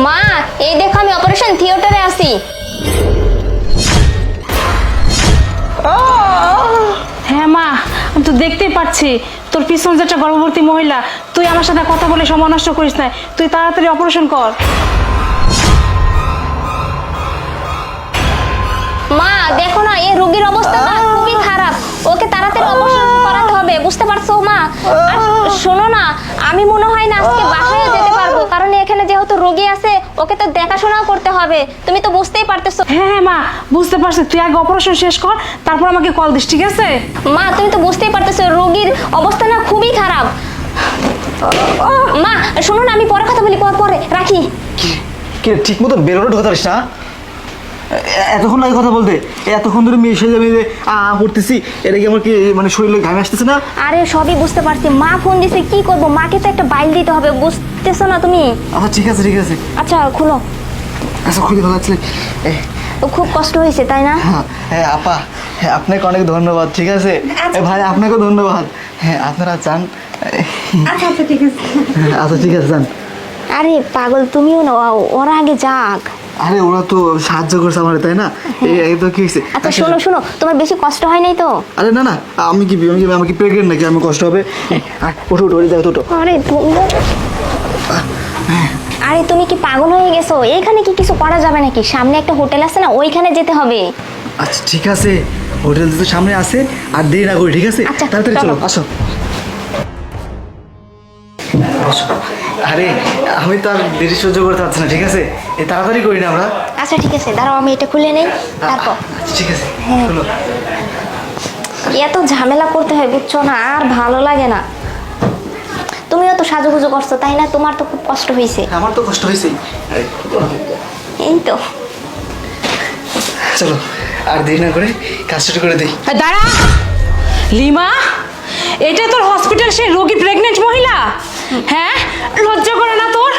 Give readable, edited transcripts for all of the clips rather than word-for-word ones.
মা, এই দেখো আমি অপারেশন থিয়েটারে আছি। হ্যাঁ মা, আমি তো দেখতেই পাচ্ছি তোর পিছন যেটা গর্ভবতী মহিলা। তুই আমার সাথে কথা বলে সময় নষ্ট করিস না, তুই তাড়াতাড়ি অপারেশন কর। মা দেখো না, এই রোগীর অবস্থা না খুবই খারাপ, ওকে তাড়াতাড়ি অপারেশন করাতে হবে, বুঝতে পারছো মা? আর শোনো না, আমি মনে হয় না আজকে বাসায় যেতে পারবো, কারণ এখানে যেহেতু রোগী আছে ওকে তো দেখাশোনাও করতে হবে, তুমি তো বুঝতেই পারতেছো। হ্যাঁ হ্যাঁ মা, বুঝতে পারছি। তুই আগে অপারেশন শেষ কর, তারপর আমাকে কল দিস, ঠিক আছে? মা তুমি তো বুঝতেই পারতেছো রোগীর অবস্থা না খুবই খারাপ। মা শোনো না, আমি পরে কথা বলি, পরে রাখি। কি ঠিক মতো বেরোনো ঢোকাতে পারিস না? এতক্ষণ লাগে কথা বলতে, এতক্ষণ ধরে মেয়ে এসে যাবে করতেছি, এটা কি আমার কি মানে শরীরে ঘামে আসতেছে না? আরে সবই বুঝতে পারছি, মা ফোন দিছে, কি করব, মাকে তো একটা বাইল দিতে হবে, বুঝতেছো না তুমি? আচ্ছা ঠিক আছে ঠিক আছে। আচ্ছা খুলো। আচ্ছা খুবই ভালো লাগছে। খুব কষ্ট হয়েছে তাই না? হ্যাঁ আপা, হ্যাঁ আপনাকে অনেক ধন্যবাদ, ঠিক আছে ভাই, আপনাকেও ধন্যবাদ। হ্যাঁ আপনারা চান? আচ্ছা আচ্ছা ঠিক আছে। আচ্ছা ঠিক আছে যান। আরে পাগল তুমিও না, ওরা আগে যাক। আরে ওরা তো সাহায্য করছে আমার, তাই না? এই তো কি হয়েছে? আচ্ছা শোনো, তোমার বেশি কষ্ট হয় নাই তো? আরে না না, আমি কি প্রেগনেন্ট নাকি? আমি কষ্ট হবে? ওঠো ওঠো, যাও ওঠো। আরে তুমি কি পাগল হয়ে গেছো? এইখানে কি কিছু করা যাবে নাকি? সামনে একটা হোটেল আছে না, ওইখানে যেতে হবে। আচ্ছা ঠিক আছে, হোটেল তো সামনে আছে, আর দেরি না করি, ঠিক আছে? আচ্ছা, তাড়াতাড়ি চলো। চলো, আসো। আরে আমি তো আর দেরি সহ্য করতে পারছি না, ঠিক আছে? এই তাড়াতাড়ি করি না আমরা। আচ্ছা ঠিক আছে, দাঁড়াও আমি এটা খুলে নেই তারপর। আচ্ছা ঠিক আছে, হ্যাঁ। চলো। এত ঝামেলা করতে হয় বুঝছো না, আর ভালো লাগে না। তুমিও তো সাজুগুজু করছো তাই না? তোমার তো খুব কষ্ট হয়েছে। আমার তো কষ্ট হয়েছেই। এই তো। চলো আর দেরি না করে কাজ শুরু করে দিই। দাঁড়া লিমা, এটা তোর হসপিটাল, সেই রোগী প্রেগনেন্ট মহিলা? হ্যাঁ, লজ্জা করে না তোর?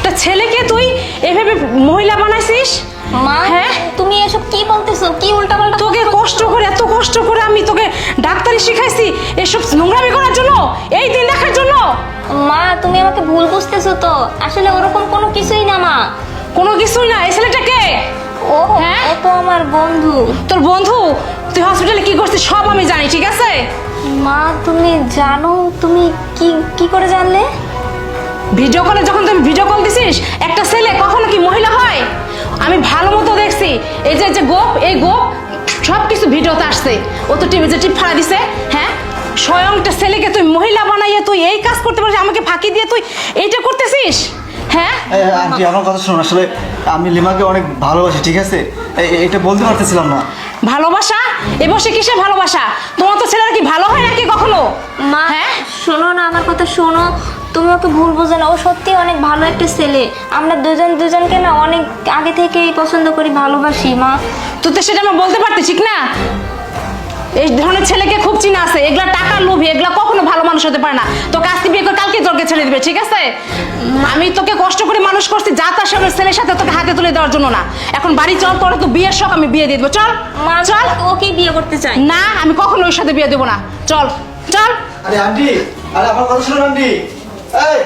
তা ছেলেকে তুই এভাবে মহিলা বানাইছিস? মা হ্যাঁ, তুমি এসব কি বলতেছো? কি উল্টাপাল্টা? তোকে কষ্ট করে, এত কষ্ট করে আমি তোকে ডাক্তারি শিখাইছি এসব নোংরামি করার জন্য, এই দিন দেখার জন্য? মা তুমি আমাকে ভুল বুঝতেছো তো, আসলে ওরকম কোনো কিছুই না মা। কোনো কিছুই না। এই ছেলেটা কে? ও হ্যাঁ? ও তো আমার বন্ধু। তোর বন্ধু? তুই হসপিটালে কি করছিস সব আমি জানি, ঠিক আছে? মা তুমি জানো? তুমি কি কি করে জানলে? ভিডিও কলে যখন তুমি ভিডিও কল দিছিস, একটা ছেলে কখনো কি মহিলা হয়? আমি ভালো মতো দেখছি, এই যে গোপ, এই গোপ সব কিছু ভিডিওতে আসছে। ও তো টিভি যে টিপ ফাড়া দিছে। হ্যাঁ, স্বয়ংটা ছেলেকে তুই মহিলা বানাইয়ে তুই এই কাজ করতে পারিস, আমাকে ফাঁকি দিয়ে তুই এইটা করতেছিস? হ্যাঁ আন্টি আমার কথা শুনুন, আসলে আমি লিমাকে অনেক ভালোবাসি, ঠিক আছে? এটা বলতে পারতেছিলাম না। ভালোবাসা? এ বসে কিসে ভালোবাসা? তোমার তো ছেলেরা কি ভালো হয় নাকি কখনো? মা হ্যাঁ, শোনো না, আমার কথা শোনো, তুমি ওকে ভুল বোঝো না, ও সত্যি অনেক ভালো একটা ছেলে। আমরা দুজনকে না অনেক আগে থেকেই পছন্দ করি, ভালোবাসি মা। তুই তো সেটা আমার বলতে পারতি, ঠিক না? এই ধরনের ছেলেকে খুব চিনা আছে, এগুলা টাকার লোভী, এগুলা কখনো ভালো মানুষ হতে পারে না। তোকে আজকে বিয়ে করে কালকে তোকে ছেড়ে দিবে, ঠিক আছে? আমি তোকে কষ্ট করে মানুষ করছি, যা তার সামনে ছেলের সাথে তোকে হাতে তুলে দেওয়ার জন্য না। এখন বাড়ি চল, তোর তো বিয়ের শখ, আমি বিয়ে দিয়ে দেবো। চল মা চল। ওকেই বিয়ে করতে চাই। না, আমি কখনো ওর সাথে বিয়ে দেবো না। চল চল। আরে আন্টি, আরে আমার কথা শুনুন আন্টি। এই